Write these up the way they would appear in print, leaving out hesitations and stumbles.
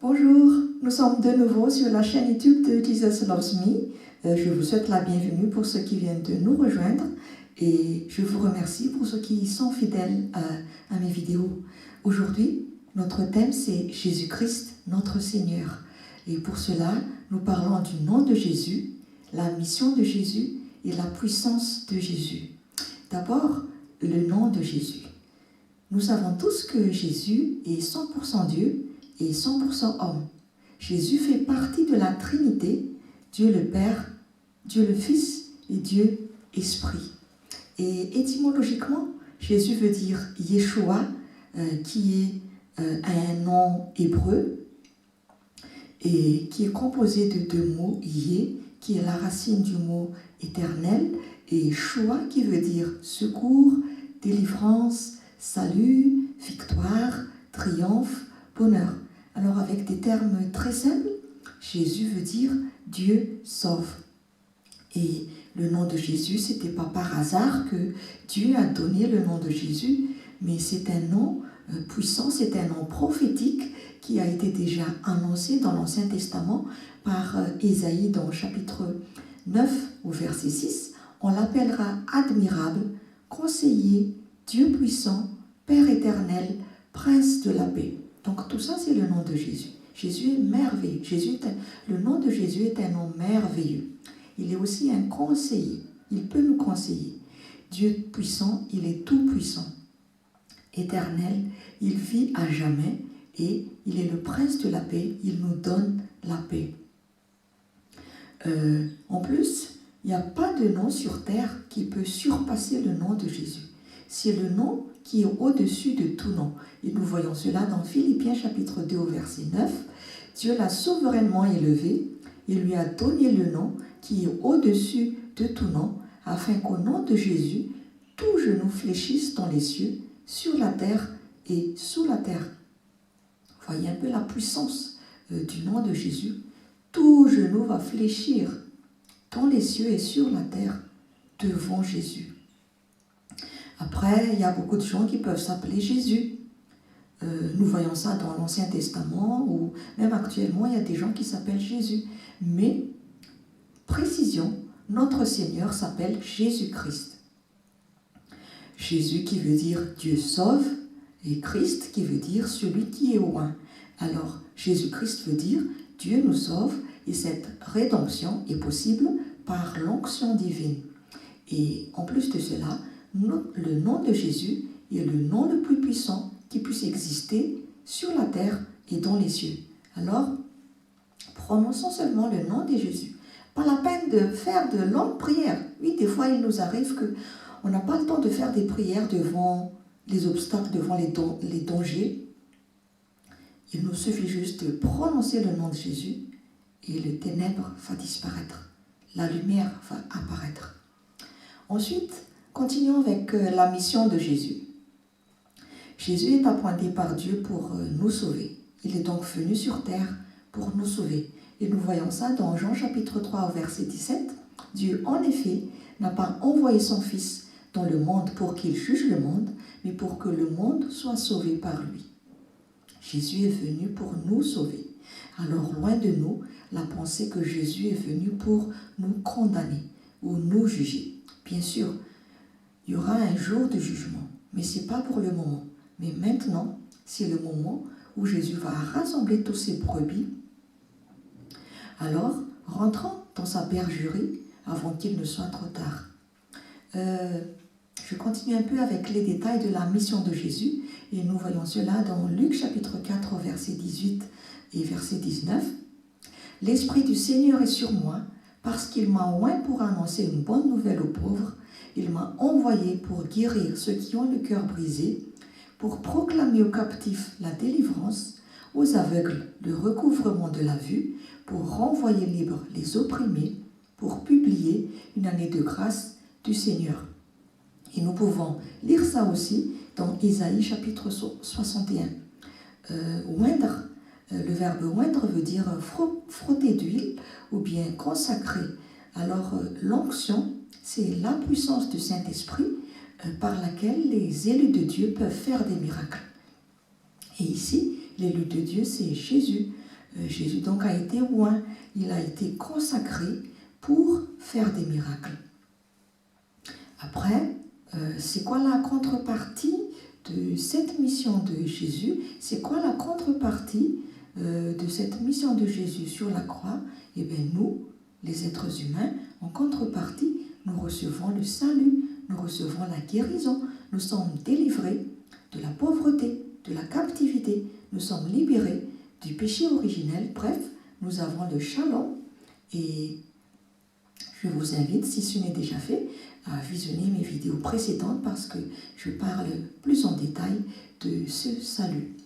Bonjour, nous sommes de nouveau sur la chaîne YouTube de Jesus Loves Me. Je vous souhaite la bienvenue pour ceux qui viennent de nous rejoindre et je vous remercie pour ceux qui sont fidèles à mes vidéos. Aujourd'hui, notre thème c'est Jésus-Christ, notre Seigneur. Et pour cela, nous parlons du nom de Jésus, la mission de Jésus et la puissance de Jésus. D'abord, le nom de Jésus. Nous savons tous que Jésus est 100% Dieu et 100% homme. Jésus fait partie de la Trinité, Dieu le Père, Dieu le Fils et Dieu Esprit. Et étymologiquement, Jésus veut dire Yeshua, qui est un nom hébreu et qui est composé de deux mots, Yé, qui est la racine du mot éternel, et Shua, qui veut dire secours, délivrance, salut, victoire, triomphe, bonheur. Alors avec des termes très simples, Jésus veut dire Dieu sauve. Et le nom de Jésus, ce n'était pas par hasard que Dieu a donné le nom de Jésus, mais c'est un nom puissant, c'est un nom prophétique qui a été déjà annoncé dans l'Ancien Testament par Ésaïe dans chapitre 9 au verset 6. On l'appellera admirable, conseiller, Dieu puissant, Père éternel, Prince de la paix. Donc tout ça, c'est le nom de Jésus. Jésus est merveilleux. Le nom de Jésus est un nom merveilleux. Il est aussi un conseiller. Il peut nous conseiller. Dieu puissant, il est tout puissant. Éternel, il vit à jamais et il est le Prince de la paix. Il nous donne la paix. En plus, il n'y a pas de nom sur terre qui peut surpasser le nom de Jésus. C'est le nom qui est au-dessus de tout nom. Et nous voyons cela dans Philippiens chapitre 2 au verset 9. Dieu l'a souverainement élevé et lui a donné le nom qui est au-dessus de tout nom, afin qu'au nom de Jésus, tout genou fléchisse dans les cieux, sur la terre et sous la terre. Voyez un peu la puissance du nom de Jésus. Tout genou va fléchir dans les cieux et sur la terre devant Jésus. Après, il y a beaucoup de gens qui peuvent s'appeler Jésus. Nous voyons ça dans l'Ancien Testament ou même actuellement, il y a des gens qui s'appellent Jésus. Mais, précision, notre Seigneur s'appelle Jésus-Christ. Jésus qui veut dire Dieu sauve et Christ qui veut dire celui qui est oint. Alors, Jésus-Christ veut dire Dieu nous sauve et cette rédemption est possible par l'onction divine. Et en plus de cela, le nom de Jésus est le nom le plus puissant qui puisse exister sur la terre et dans les cieux. Alors, prononçons seulement le nom de Jésus. Pas la peine de faire de longues prières. Oui, des fois, il nous arrive qu'on n'a pas le temps de faire des prières devant les obstacles, devant les dangers. Il nous suffit juste de prononcer le nom de Jésus et le ténèbre va disparaître. La lumière va apparaître. Ensuite, continuons avec la mission de Jésus. Jésus est appointé par Dieu pour nous sauver. Il est donc venu sur terre pour nous sauver. Et nous voyons ça dans Jean chapitre 3 au verset 17. Dieu, en effet, n'a pas envoyé son Fils dans le monde pour qu'il juge le monde, mais pour que le monde soit sauvé par lui. Jésus est venu pour nous sauver. Alors, loin de nous, la pensée que Jésus est venu pour nous condamner ou nous juger. Bien sûr, il y aura un jour de jugement, mais ce n'est pas pour le moment. Mais maintenant, c'est le moment où Jésus va rassembler tous ses brebis. Alors, rentrons dans sa bergerie avant qu'il ne soit trop tard. Je continue un peu avec les détails de la mission de Jésus et nous voyons cela dans Luc chapitre 4 verset 18 et verset 19. « L'Esprit du Seigneur est sur moi parce qu'il m'a oint pour annoncer une bonne nouvelle aux pauvres. Il m'a envoyé pour guérir ceux qui ont le cœur brisé, pour proclamer aux captifs la délivrance, aux aveugles le recouvrement de la vue, pour renvoyer libres les opprimés, pour publier une année de grâce du Seigneur. » Et nous pouvons lire ça aussi dans Ésaïe chapitre 61. Oindre, le verbe oindre veut dire frotter d'huile ou bien consacrer. Alors l'onction, c'est la puissance du Saint-Esprit par laquelle les élus de Dieu peuvent faire des miracles. Et ici, l'élu de Dieu, c'est Jésus. Jésus donc a été oint, il a été consacré pour faire des miracles. Après, c'est quoi la contrepartie de cette mission de Jésus? C'est quoi la contrepartie de cette mission de Jésus sur la croix? Eh bien, nous, les êtres humains, en contrepartie, nous recevons le salut, nous recevons la guérison, nous sommes délivrés de la pauvreté, de la captivité, nous sommes libérés du péché originel. Bref, nous avons le shalom. Et je vous invite, si ce n'est déjà fait, à visionner mes vidéos précédentes parce que je parle plus en détail de ce salut.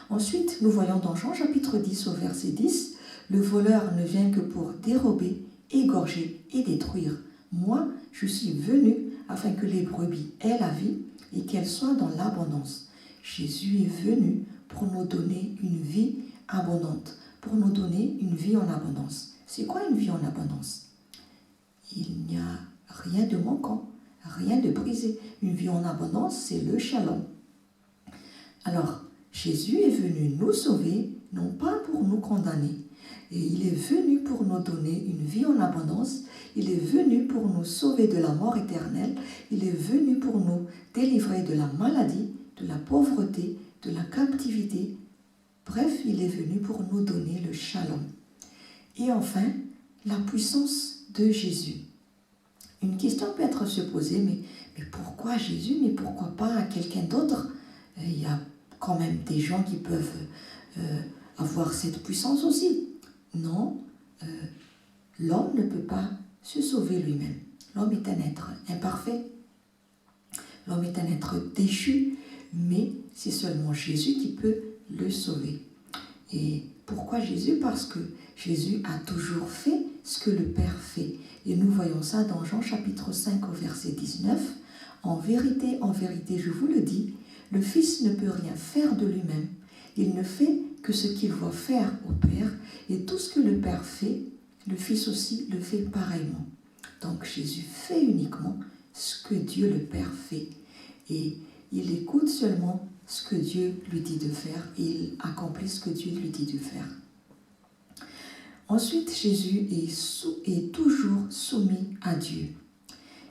Ensuite, nous voyons dans Jean chapitre 10 au verset 10, « Le voleur ne vient que pour dérober, égorger et détruire. Moi, je suis venu afin que les brebis aient la vie et qu'elles soient dans l'abondance. » Jésus est venu pour nous donner une vie abondante, pour nous donner une vie en abondance. C'est quoi une vie en abondance? Il n'y a rien de manquant, rien de brisé. Une vie en abondance, c'est le shalom. Alors, Jésus est venu nous sauver, non pas pour nous condamner. Et il est venu pour nous donner une vie en abondance. Il est venu pour nous sauver de la mort éternelle. Il est venu pour nous délivrer de la maladie, de la pauvreté, de la captivité. Bref, il est venu pour nous donner le shalom. Et enfin, la puissance de Jésus. Une question peut être se poser, mais pourquoi Jésus? Mais pourquoi pas quelqu'un d'autre? Il y a quand même des gens qui peuvent avoir cette puissance aussi. Non, l'homme ne peut pas se sauver lui-même. L'homme est un être imparfait. L'homme est un être déchu, mais c'est seulement Jésus qui peut le sauver. Et pourquoi Jésus? Parce que Jésus a toujours fait ce que le Père fait. Et nous voyons ça dans Jean chapitre 5 au verset 19. « En vérité, je vous le dis, le Fils ne peut rien faire de lui-même. Il ne fait que ce qu'il voit faire au Père. Et tout ce que le Père fait, le Fils aussi le fait pareillement. » Donc Jésus fait uniquement ce que Dieu le Père fait. Et il écoute seulement ce que Dieu lui dit de faire et il accomplit ce que Dieu lui dit de faire. Ensuite, Jésus est toujours soumis à Dieu.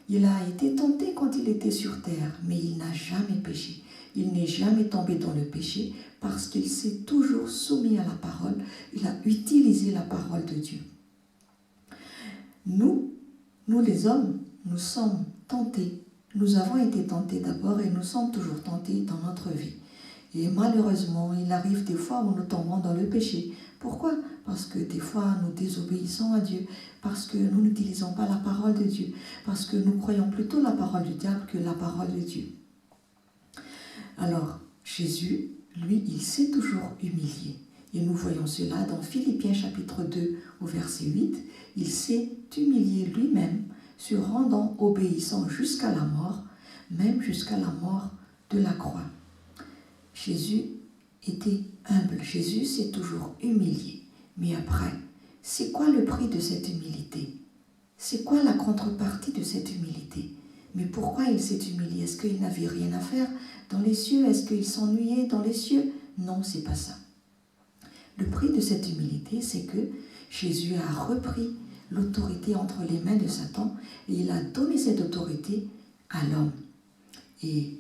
Il a été tenté quand il était sur terre, mais il n'a jamais péché. Il n'est jamais tombé dans le péché parce qu'il s'est toujours soumis à la parole. Il a utilisé la parole de Dieu. Nous les hommes, nous sommes tentés. Nous avons été tentés d'abord et nous sommes toujours tentés dans notre vie. Et malheureusement, il arrive des fois où nous tombons dans le péché. Pourquoi? Parce que des fois, nous désobéissons à Dieu, parce que nous n'utilisons pas la parole de Dieu, parce que nous croyons plutôt la parole du diable que la parole de Dieu. Alors, Jésus, lui, il s'est toujours humilié. Et nous voyons cela dans Philippiens chapitre 2 au verset 8. Il s'est humilié lui-même, se rendant obéissant jusqu'à la mort, même jusqu'à la mort de la croix. Jésus était humble, Jésus s'est toujours humilié. Mais après, c'est quoi le prix de cette humilité? C'est quoi la contrepartie de cette humilité? Mais pourquoi il s'est humilié? Est-ce qu'il n'avait rien à faire dans les cieux? Est-ce qu'il s'ennuyait dans les cieux? Non, c'est pas ça. Le prix de cette humilité, c'est que Jésus a repris l'autorité entre les mains de Satan et il a donné cette autorité à l'homme. Et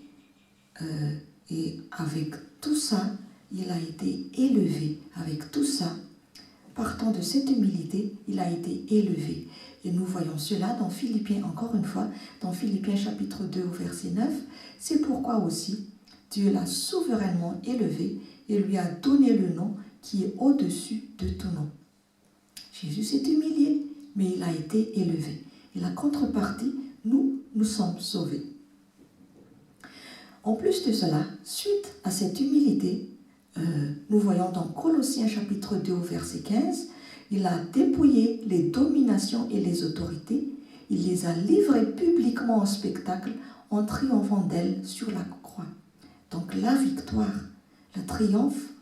avec tout ça, il a été élevé. Avec tout ça, partant de cette humilité, il a été élevé. Et nous voyons cela dans Philippiens, encore une fois, dans Philippiens chapitre 2 au verset 9. C'est pourquoi aussi Dieu l'a souverainement élevé et lui a donné le nom qui est au-dessus de tout nom. Jésus s'est humilié, mais il a été élevé. Et la contrepartie, nous sommes sauvés. En plus de cela, suite à cette humilité, nous voyons dans Colossiens chapitre 2 au verset 15, il a dépouillé les dominations et les autorités, il les a livrées publiquement en spectacle en triomphant d'elles sur la croix. Donc la victoire, le triomphe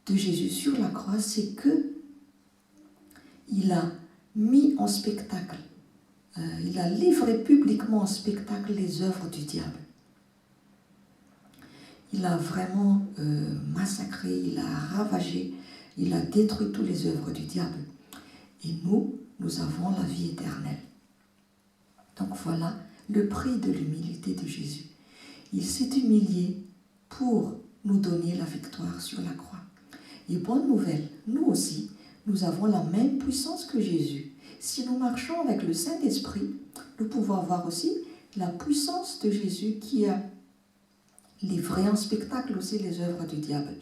de Jésus sur la croix, c'est que il a mis en spectacle, il a livré publiquement en spectacle les œuvres du diable. Il a vraiment massacré, il a ravagé Il a détruit toutes les œuvres du diable. Et nous avons la vie éternelle. Donc voilà le prix de l'humilité de Jésus. Il s'est humilié pour nous donner la victoire sur la croix. Et bonne nouvelle, nous aussi, nous avons la même puissance que Jésus. Si nous marchons avec le Saint-Esprit, nous pouvons voir aussi la puissance de Jésus qui a livré en spectacle aussi les œuvres du diable.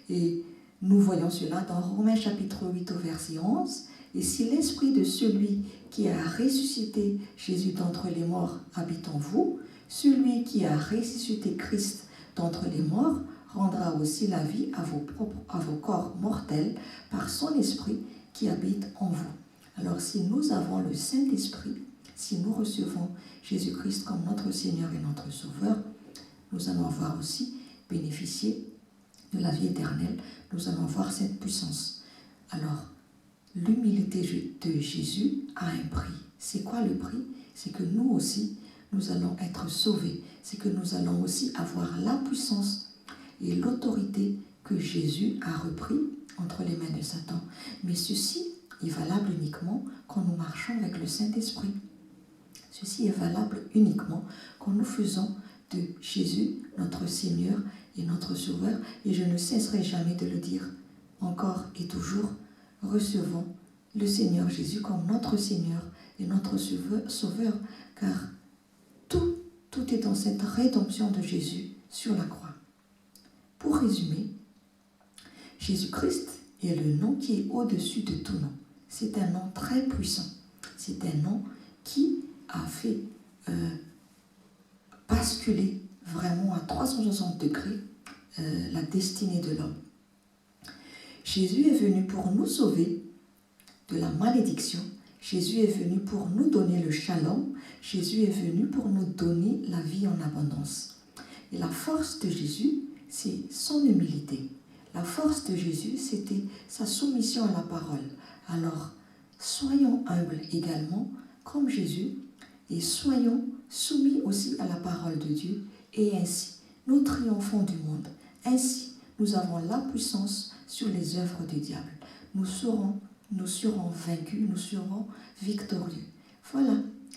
Et nous voyons cela dans Romains chapitre 8 au verset 11. Et si l'esprit de celui qui a ressuscité Jésus d'entre les morts habite en vous, celui qui a ressuscité Christ d'entre les morts rendra aussi la vie à vos corps mortels par son esprit qui habite en vous. Alors si nous avons le Saint-Esprit, si nous recevons Jésus-Christ comme notre Seigneur et notre Sauveur, nous allons avoir aussi bénéficié de la vie éternelle, nous allons voir cette puissance. Alors, l'humilité de Jésus a un prix. C'est quoi le prix? C'est que nous aussi, nous allons être sauvés. C'est que nous allons aussi avoir la puissance et l'autorité que Jésus a repris entre les mains de Satan. Mais ceci est valable uniquement quand nous marchons avec le Saint-Esprit. Ceci est valable uniquement quand nous faisons de Jésus notre Seigneur et notre Sauveur. Et je ne cesserai jamais de le dire encore et toujours. Recevons le Seigneur Jésus comme notre Seigneur et notre Sauveur, car tout est dans cette rédemption de Jésus sur la croix. Pour résumer, Jésus-Christ est le nom qui est au-dessus de tout nom. C'est un nom très puissant. C'est un nom qui a fait basculer vraiment à 360 degrés la destinée de l'homme. Jésus est venu pour nous sauver de la malédiction. Jésus est venu pour nous donner le shalom. Jésus est venu pour nous donner la vie en abondance. Et la force de Jésus, c'est son humilité. La force de Jésus, c'était sa soumission à la parole. Alors, soyons humbles également, comme Jésus, et soyons soumis aussi à la parole de Dieu. Et ainsi, nous triomphons du monde. Ainsi, nous avons la puissance sur les œuvres du diable. Nous serons vaincus, nous serons victorieux. Voilà,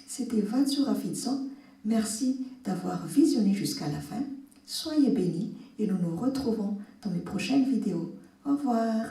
c'était Vatsura Fitson. Merci d'avoir visionné jusqu'à la fin. Soyez bénis et nous nous retrouvons dans les prochaines vidéos. Au revoir.